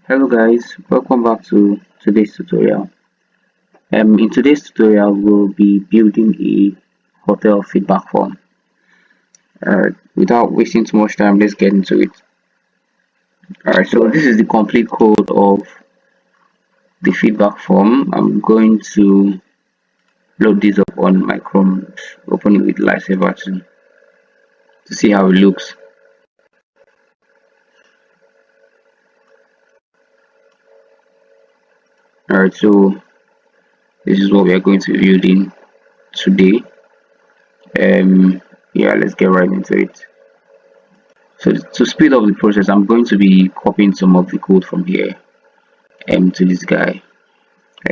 Hello guys, welcome back to today's tutorial. In today's tutorial, we'll be building a hotel feedback form. Without wasting too much time, let's get into it. Alright, so this is the complete code of the feedback form. I'm going to load this up on my Chrome, open it with Lightsaber to see how it looks. Alright, so this is what we are going to be building today. Yeah, let's get right into it. So to speed up the process, I'm going to be copying some of the code from here to this guy.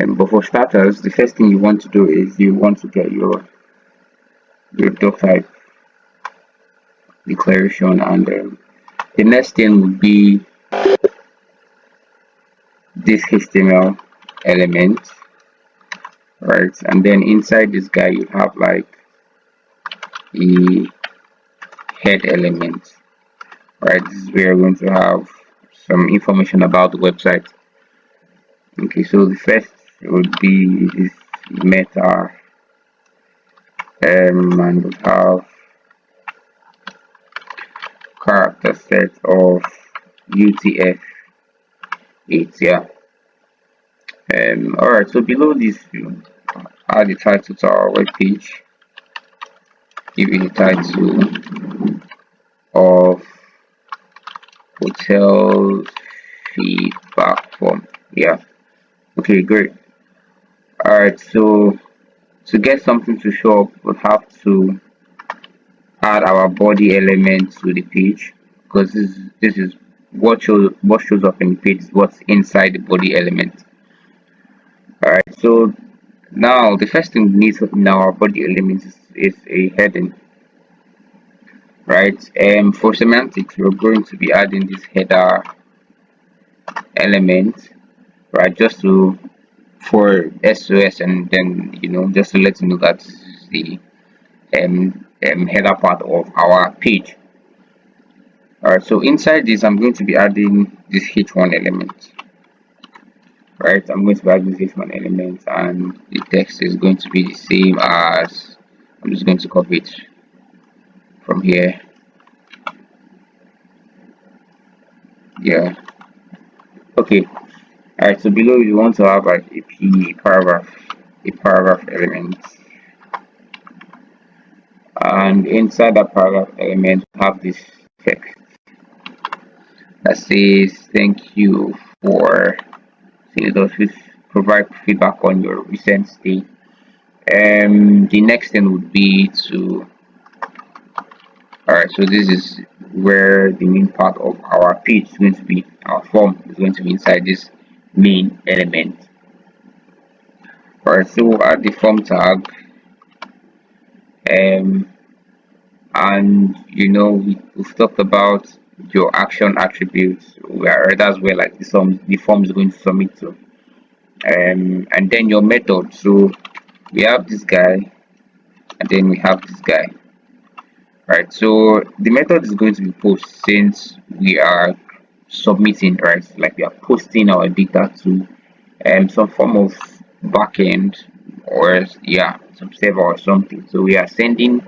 But for starters, the first thing you want to do is you want to get your doc type declaration, and the next thing would be this HTML element, right? And then inside this guy you have like a head element, right? This is where you're going to have some information about the website. Okay, so the first would be this meta, and we have character set of UTF-8. Yeah. Alright, so below this you add the title to our web page. Give it a title of hotel feedback form. Yeah. Okay, great. Alright, so to get something to show up, we'll have to add our body element to the page, because this is what shows up in the page is what's inside the body element. Alright, so now the first thing we need in our body element is a heading, right? For semantics, we're going to be adding this header element, right, just to for SOS, and then just to let you know that this is the header part of our page. Alright, so inside this I'm going to be adding this h1 element, right? I'm going to add this h1 element, and the text is going to be the same as, I'm just going to copy it from here. Yeah, okay. Alright, so below you want to have like a paragraph element, and inside that paragraph element we have this text that says thank you for those who provide feedback on your recent stay. The next thing would be to, alright, so this is where the main part of our page is going to be. Our form is going to be inside this main element. Alright, so we'll add the form tag, and we've talked about your action attributes, where that's where like the form is going to submit to, and then your method. So we have this guy, and then we have this guy, right? So the method is going to be post, since we are submitting, right? Like we are posting our data to some form of backend, or yeah, some server or something. So we are sending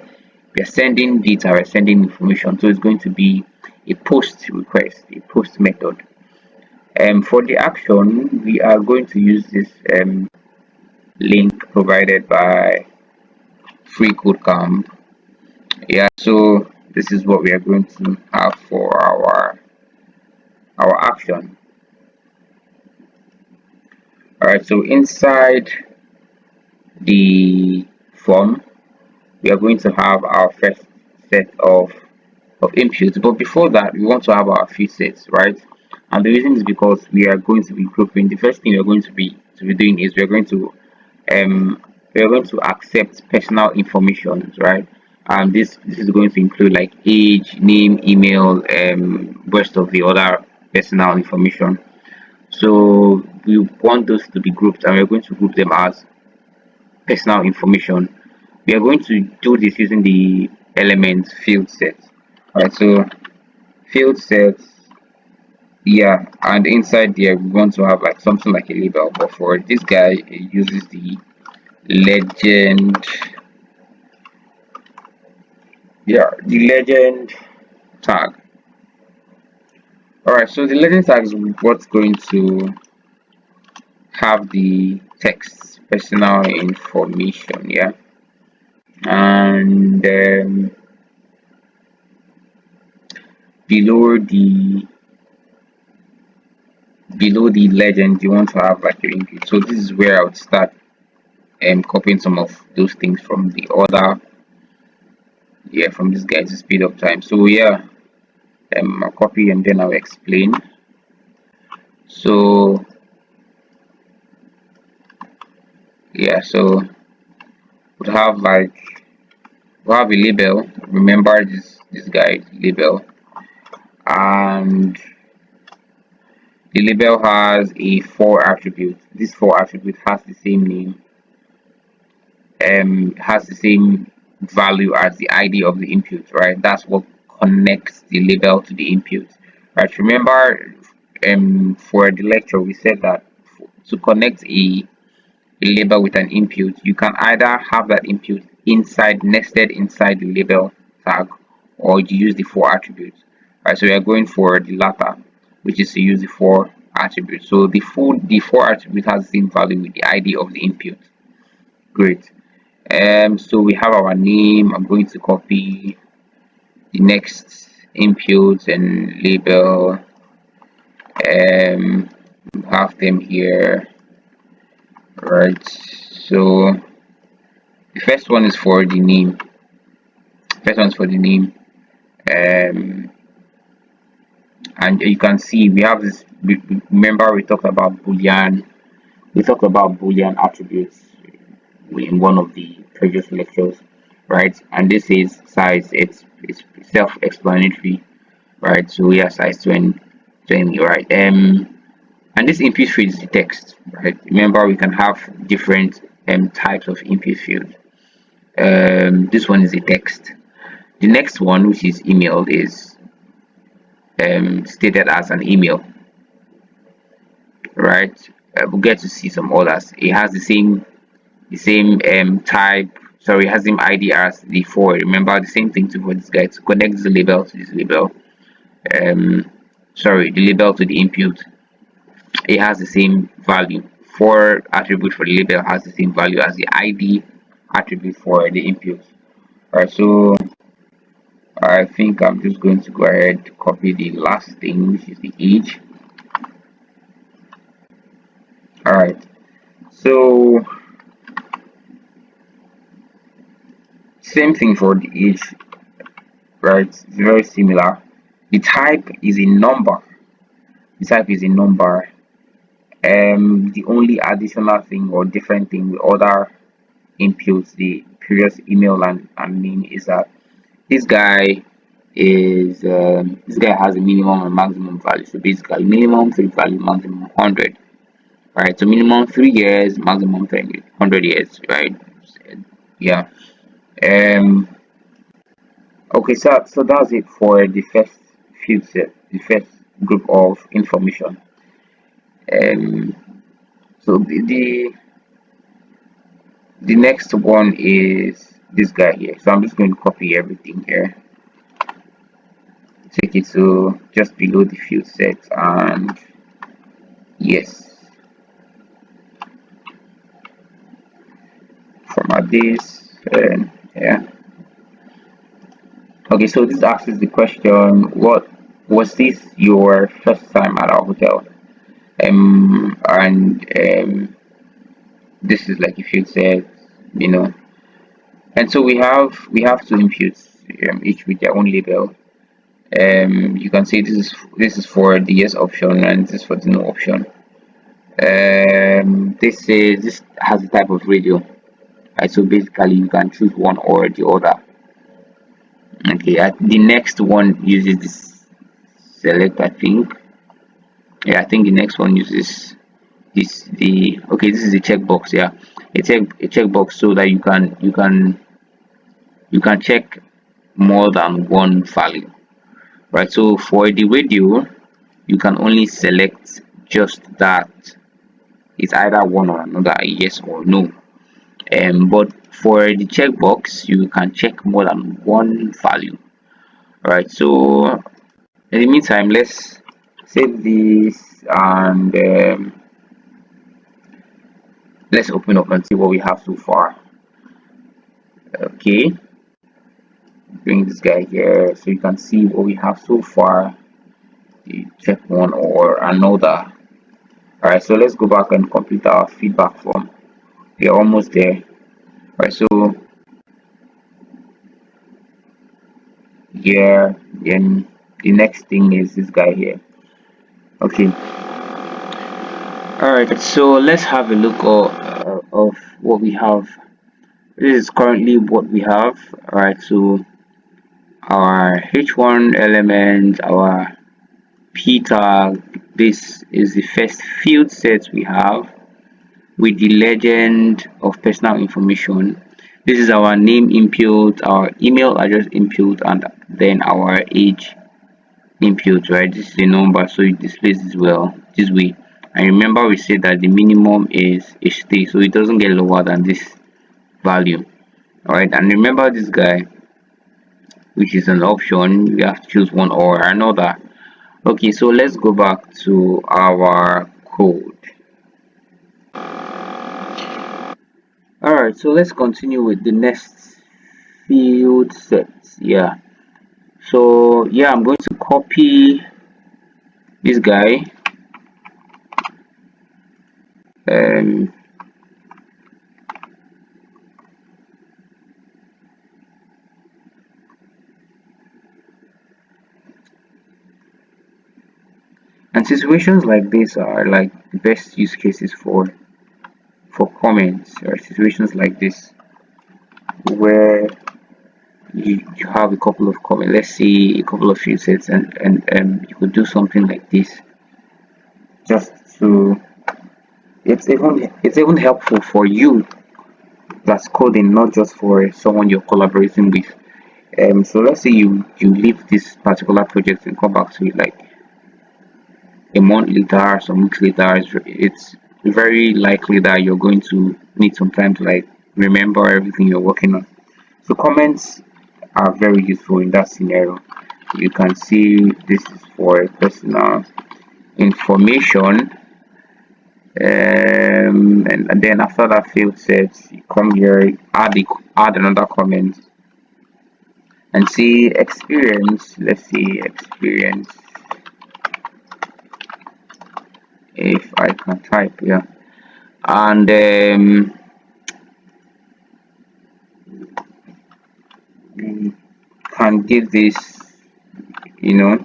data, we're sending information, so it's going to be a post request, a post method. For the action, we are going to use this link provided by free code camp. Yeah, so this is what we are going to have for our action. All right, so inside the form we are going to have our first set of inputs, but before that we want to have our field sets, right? And the reason is because we are going to be grouping. The first thing we are going to be doing is um we are going to accept personal information, right? And this is going to include like age, name, email, rest of the other personal information. So we want those to be grouped, and we're going to group them as personal information. We are going to do this using the element field set. Alright, so field sets yeah, and inside there we want to have like something like a label, but for this guy it uses the legend. Yeah, the legend tag. All right, so the legend tag is what's going to have the text personal information, yeah, and below the legend you want to have like your input. So this is where I would start copying some of those things from the other, yeah, from this guy to speed up time. So yeah, I'll copy and then I'll explain. So yeah, so we'll have like we'll have a label. Remember this guy label, and the label has a four attribute. This four attribute has the same name, has the same value as the ID of the input, right? That's what connects the label to the input, right? Remember, for the lecture we said that to connect a label with an input, you can either have that input inside nested inside the label tag, or you use the four attributes, right? So we are going for the latter, which is to use the four attributes. So the four attribute has the same value with the ID of the input. Great. So we have our name. I'm going to copy the next input and label. um have them here, right? So the first one is for the name. First one's for the name. um and you can see we have this. Remember we talked about boolean. We talked about boolean attributes in one of the previous lectures, right? And this is size. It's self-explanatory, right? So yeah, size 20, right? And this input field is the text, right? Remember we can have different types of input field. This one is the text. The next one, which is email, is stated as an email, right? We'll get to see some others. It has the same type. Sorry, it has the same ID as the four. Remember the same thing to for this guy to connect the label to this label. Um, sorry, the label to the input. It has the same value. For attribute for the label has the same value as the ID attribute for the input. Alright, so I think I'm just going to go ahead copy the last thing, which is the age. Alright, so same thing for the age, right? It's very similar. The type is a number. The type is a number. The only additional thing or different thing with other inputs, the previous email and name, is that this guy this guy has a minimum and maximum value. So basically minimum 3 value, maximum 100, right? So minimum 3 years, maximum 100 years, right? Yeah. um okay, so that's it for the first few set, the first group of information. um so the next one is this guy here. So I'm just going to copy everything here, take it to just below the field set, and yes, format this. And yeah, okay, so this asks the question, what was this your first time at our hotel? And this is like a field set, you know. And so we have two inputs, each with their own label. You can see this is for the yes option and this is for the no option. This has a type of radio, right? So basically you can choose one or the other. Okay, the next one uses this select, I think. Yeah, I think the next one uses the okay, this is a checkbox. Yeah, a checkbox so that you can check more than one value, right? So for the radio, you can only select just that. It's either one or another, a yes or no. But for the checkbox, you can check more than one value. Alright, so in the meantime, let's save this and let's open up and see what we have so far. Okay, bring this guy here so you can see what we have so far. You check one or another. Alright, so let's go back and complete our feedback form. We are almost there. Alright, so here, then the next thing is this guy here. Okay, alright, so let's have a look of what we have. This is currently what we have. Alright, so our h1 element, our p tag, this is the first field set we have with the legend of personal information. This is our name input, our email address input, and then our age input, right? This is a number, so it displays as well this way. And remember, we said that the minimum is h3, so it doesn't get lower than this value. All right, and remember this guy, which is an option, we have to choose one or another. Okay, so let's go back to our code. All right, so let's continue with the next field sets. Yeah, so yeah, I'm going to copy this guy and situations like this are like the best use cases for comments, or situations like this where you have a couple of comments, let's say a couple of field sets, and you could do something like this just to, it's even helpful for you that's coding, not just for someone you're collaborating with. So let's say you leave this particular project and come back to it like a month later, some weeks later. It's very likely that you're going to need some time to like remember everything you're working on. So comments are very useful in that scenario. You can see this is for personal information, and then after that field set, you come here, add another comment and see experience. Let's see experience, if I can type here, and can give this, you know,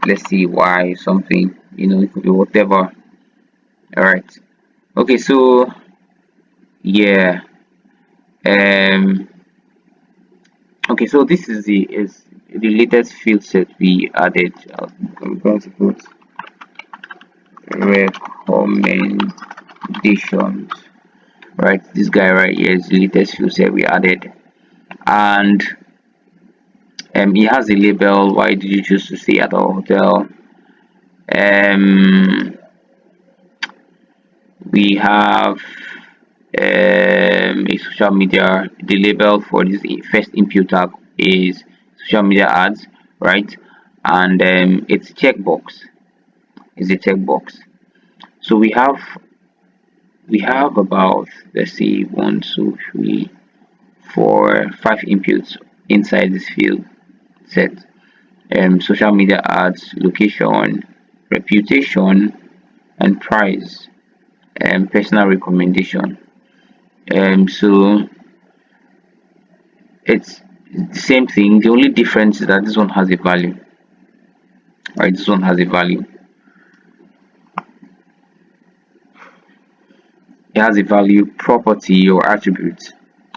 let's see why something, you know, it could be whatever. All right, okay, so yeah, um okay, so this is the latest field set we added. I'm going to put recommendations. Right, this guy right here is the latest field set we added, and he has a label. Why did you choose to stay at our hotel? We have a social media. The label for this first input tag is social media ads, right? And it's a checkbox. It's a checkbox. So we have about, let's see, 1 2 3 4 5 inputs inside this field set. Social media ads, location, reputation, and price, and personal recommendation. So it's the same thing. The only difference is that this one has a value. Right, this one has a value. It has a value, property or attribute,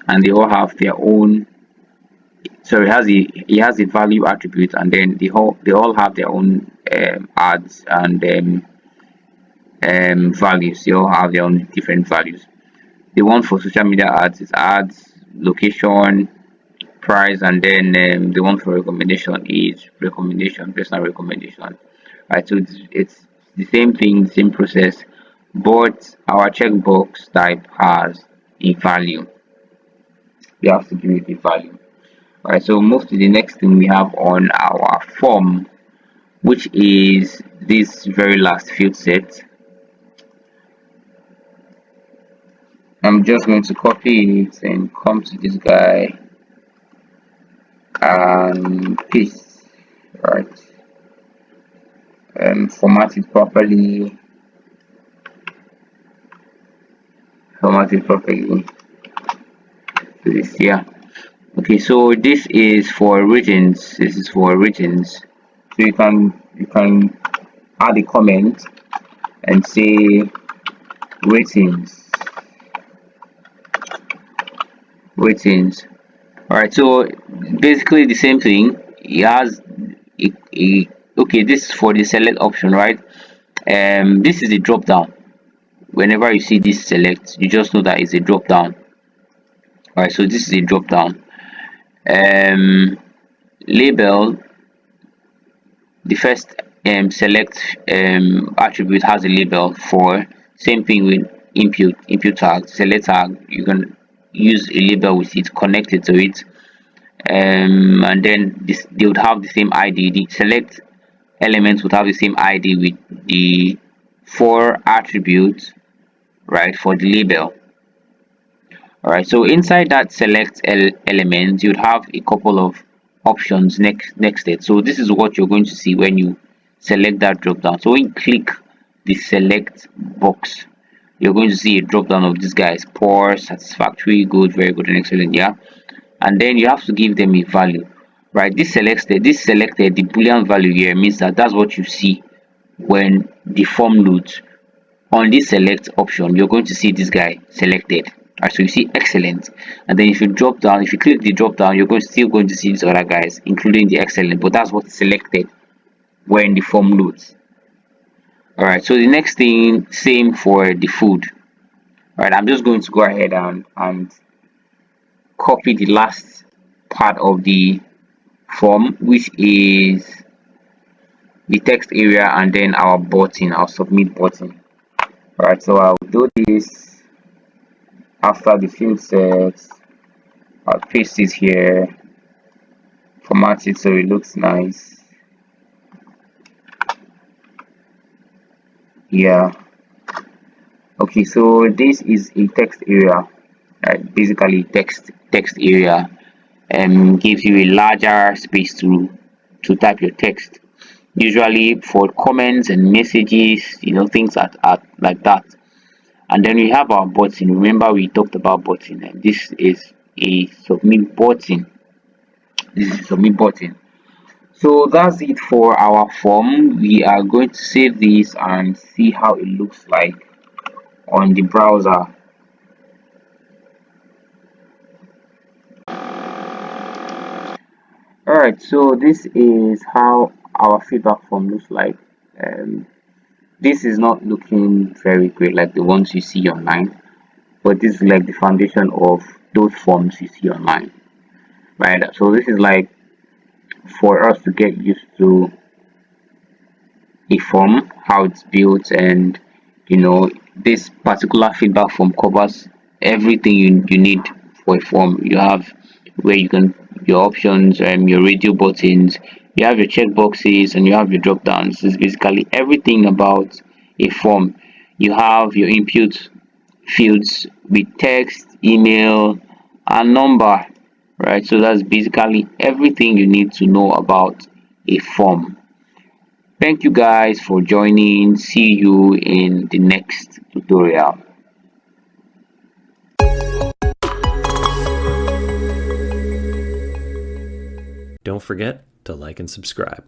and they all have their own. So it has a value attribute, and then they all have their own ads and values. They all have their own different values. The one for social media ads is ads, location, price, and then the one for recommendation is recommendation, personal recommendation. Right, so it's the same thing, same process, but our checkbox type has a value. You have to give it a value. Alright, so move to the next thing we have on our form, which is this very last field set. I'm just going to copy it and come to this guy and paste. Right, format it properly. Format it properly. So this here. Okay, so this is for regions. This is for regions. So you can add a comment and say ratings. Ratings. Alright, so basically the same thing. It has okay, this is for the select option, right? This is a drop down. Whenever you see this select, you just know that it's a drop down. Alright, so this is a drop down. Label, the first select attribute has a label for. Same thing with input tag, select tag. You can use a label with it connected to it, and then this they would have the same ID. The select elements would have the same ID with the four attributes, right, for the label. Alright, so inside that select element, you'd have a couple of options next it. So this is what you're going to see when you select that drop down. So when you click the select box, you're going to see a drop down of these guys: poor, satisfactory, good, very good, and excellent. Yeah, and then you have to give them a value, right? This selected the boolean value here means that that's what you see when the form loads. On this select option, you're going to see this guy selected. Alright, so you see excellent, and then if you drop down, if you click the drop down, you're still going to see these other guys, including the excellent, but that's what's selected when the form loads. Alright, so the next thing, same for the food. Alright, I'm just going to go ahead and copy the last part of the form, which is the text area, and then our button, our submit button. Alright, so I'll do this. After the field set, I'll paste it here, format it so it looks nice. Yeah. Okay, so this is a text area, right? Basically text area, and gives you a larger space to type your text. Usually for comments and messages, things like that. And then we have our button. Remember we talked about button, and this is a submit button. So that's it for our form. We are going to save this and see how it looks like on the browser. Alright, so this is how our feedback form looks like. This is not looking very great like the ones you see online, but this is like the foundation of those forms you see online, right? So this is like for us to get used to a form, how it's built, and this particular feedback form covers everything you need for a form. You have where you can your options, your radio buttons, you have your checkboxes, and you have your drop downs. This is basically everything about a form. You have your input fields with text, email, and number, right? So that's basically everything you need to know about a form. Thank you guys for joining. See you in the next tutorial. Don't forget to like and subscribe.